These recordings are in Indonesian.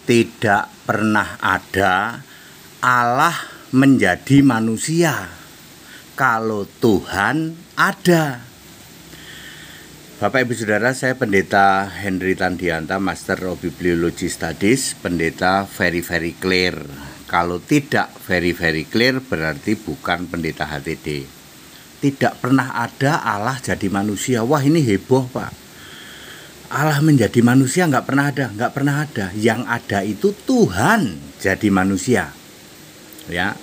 tidak pernah ada Allah menjadi manusia kalau Tuhan ada. Bapak Ibu Saudara, saya Pendeta Henry Tandianta, Master of Bibliology Studies, pendeta very clear. Kalau tidak very clear berarti bukan pendeta HTD. Tidak pernah ada Allah jadi manusia. Wah, ini heboh, Pak. Allah menjadi manusia nggak pernah ada. Yang ada itu Tuhan jadi manusia. Ya,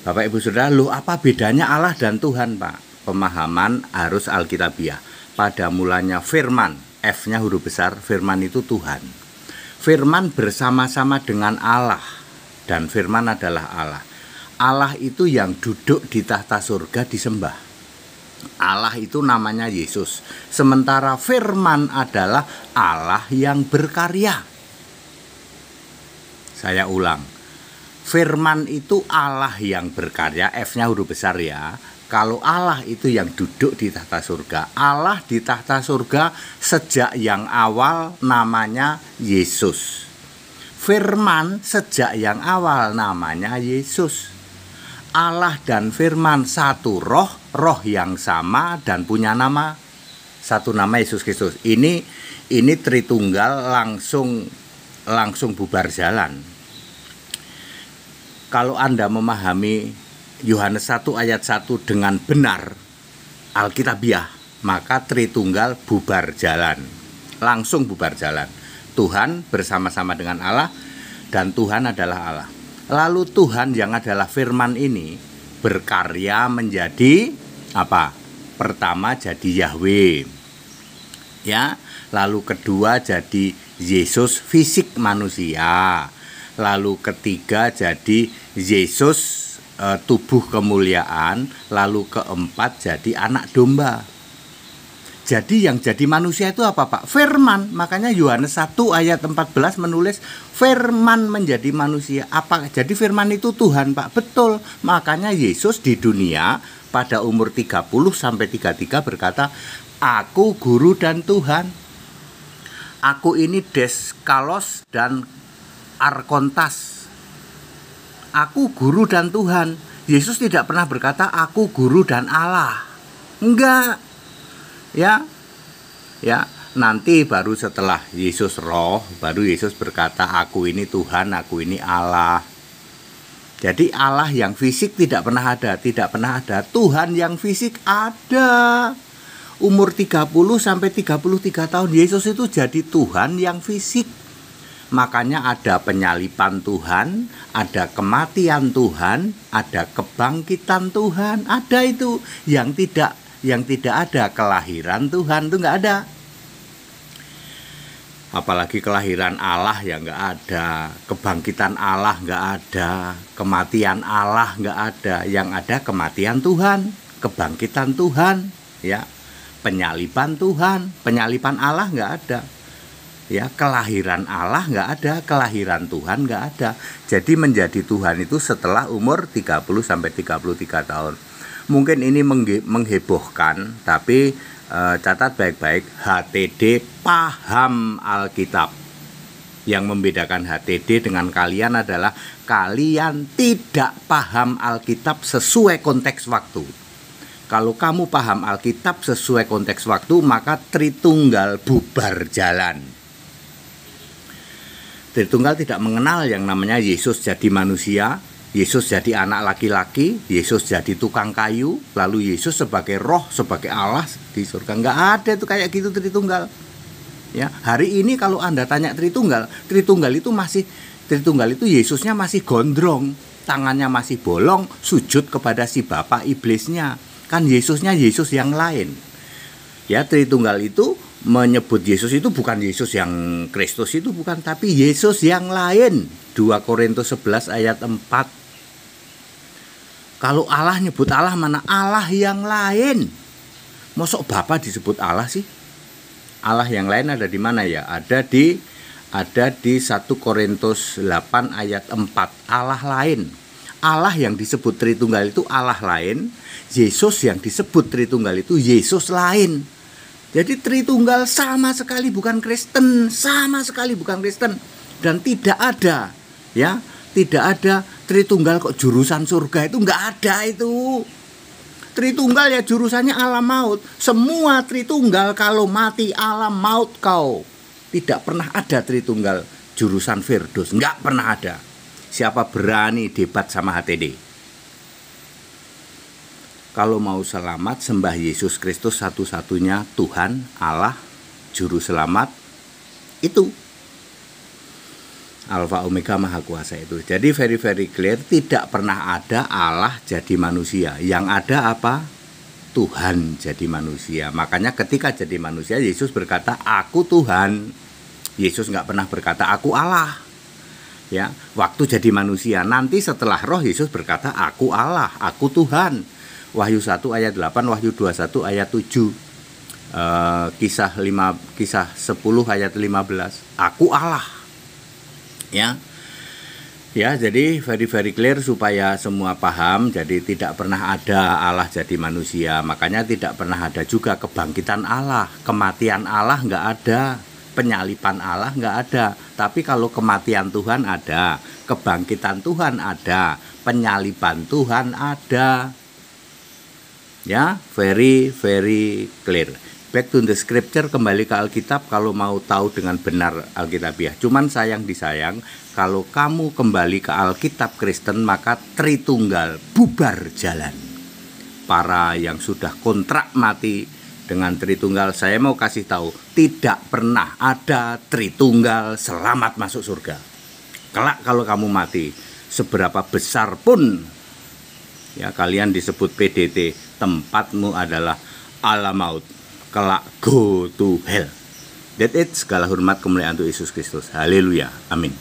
Bapak Ibu Saudara, loh apa bedanya Allah dan Tuhan, Pak? Pemahaman harus alkitabiah. Pada mulanya firman, F-nya huruf besar, firman itu Tuhan. Firman bersama-sama dengan Allah, dan firman adalah Allah. Allah itu yang duduk di tahta surga disembah. Allah itu namanya Yesus. Sementara firman adalah Allah yang berkarya. Saya ulang. Firman itu Allah yang berkarya, F-nya huruf besar ya. Kalau Allah itu yang duduk di tahta surga. Allah di tahta surga sejak yang awal namanya Yesus. Firman sejak yang awal namanya Yesus. Allah dan firman satu roh, roh yang sama dan punya nama. Satu nama Yesus Kristus. Ini Tritunggal langsung bubar jalan. Kalau Anda memahami Yohanes 1 ayat 1 dengan benar alkitabiah, maka Tritunggal bubar jalan. Langsung bubar jalan. Tuhan bersama-sama dengan Allah dan Tuhan adalah Allah. Lalu Tuhan yang adalah firman ini berkarya menjadi apa? Pertama jadi Yahweh. Ya, lalu kedua jadi Yesus fisik manusia. Lalu ketiga jadi Yesus tubuh kemuliaan, lalu keempat jadi anak domba. Jadi yang jadi manusia itu apa, Pak? Firman. Makanya Yohanes 1 ayat 14 menulis firman menjadi manusia. Apa? Jadi firman itu Tuhan, Pak. Betul. Makanya Yesus di dunia pada umur 30 sampai 33 berkata, "Aku guru dan Tuhan. Aku ini Deskalos dan Arkontas. Aku guru dan Tuhan." Yesus tidak pernah berkata aku guru dan Allah. Enggak. Ya. Nanti baru setelah Yesus roh, baru Yesus berkata aku ini Tuhan, aku ini Allah. Jadi Allah yang fisik tidak pernah ada. Tuhan yang fisik ada. Umur 30 sampai 33 tahun Yesus itu jadi Tuhan yang fisik. Makanya ada penyalipan Tuhan, ada kematian Tuhan, ada kebangkitan Tuhan, ada itu. Yang tidak ada kelahiran Tuhan itu nggak ada. Apalagi kelahiran Allah ya nggak ada, kebangkitan Allah nggak ada, kematian Allah nggak ada. Yang ada kematian Tuhan, kebangkitan Tuhan, ya, penyalipan Tuhan, penyalipan Allah nggak ada. Ya, kelahiran Allah nggak ada, kelahiran Tuhan nggak ada. Jadi menjadi Tuhan itu setelah umur 30 sampai 33 tahun. Mungkin ini menghebohkan, tapi catat baik-baik, HTD paham Alkitab. Yang membedakan HTD dengan kalian adalah kalian tidak paham Alkitab sesuai konteks waktu. Kalau kamu paham Alkitab sesuai konteks waktu, maka Tritunggal bubar jalan. Tritunggal tidak mengenal yang namanya Yesus jadi manusia, Yesus jadi anak laki-laki, Yesus jadi tukang kayu, lalu Yesus sebagai roh, sebagai Allah di surga. Nggak ada itu kayak gitu Tritunggal. Ya, hari ini kalau Anda tanya Tritunggal itu Yesusnya masih gondrong, tangannya masih bolong, sujud kepada si bapak iblisnya. Kan Yesusnya Yesus yang lain. Ya, Tritunggal itu menyebut Yesus itu bukan Yesus yang Kristus itu bukan, tapi Yesus yang lain. 2 Korintus 11 ayat 4. Kalau Allah nyebut Allah, mana Allah yang lain? Mosok Bapa disebut Allah sih? Allah yang lain ada di mana ya? Ada di 1 Korintus 8 ayat 4. Allah lain. Allah yang disebut Tritunggal itu Allah lain. Yesus yang disebut Tritunggal itu Yesus lain. Jadi Tritunggal sama sekali bukan Kristen, Dan tidak ada, ya, tidak ada Tritunggal kok jurusan surga, itu nggak ada itu. Tritunggal ya jurusannya alam maut. Semua Tritunggal kalau mati alam maut kau. Tidak pernah ada Tritunggal jurusan Firdaus, nggak pernah ada. Siapa berani debat sama HTD? Kalau mau selamat, sembah Yesus Kristus satu-satunya Tuhan, Allah, Juru Selamat. Itu Alfa Omega Maha Kuasa itu. Jadi very clear, tidak pernah ada Allah jadi manusia. Yang ada apa? Tuhan jadi manusia. Makanya ketika jadi manusia, Yesus berkata, aku Tuhan. Yesus nggak pernah berkata, aku Allah. Ya, waktu jadi manusia. Nanti setelah roh, Yesus berkata, aku Allah, aku Tuhan. Wahyu 1 ayat 8, Wahyu 21 ayat 7, Kisah 10 ayat 15, aku Allah. Ya, jadi very clear supaya semua paham. Jadi tidak pernah ada Allah jadi manusia. Makanya tidak pernah ada juga kebangkitan Allah, kematian Allah nggak ada, penyalipan Allah nggak ada. Tapi kalau kematian Tuhan ada, kebangkitan Tuhan ada, penyalipan Tuhan ada. Ya, very clear. Back to the scripture, kembali ke Alkitab kalau mau tahu dengan benar Alkitabiah. Cuman disayang kalau kamu kembali ke Alkitab Kristen, maka Tritunggal bubar jalan. Para yang sudah kontrak mati dengan Tritunggal, saya mau kasih tahu, tidak pernah ada Tritunggal selamat masuk surga. Kelak kalau kamu mati, seberapa besar pun ya kalian disebut PDT, tempatmu adalah alam maut. Kelak go to hell. That's it. Segala hormat kemuliaan untuk Yesus Kristus. Haleluya. Amin.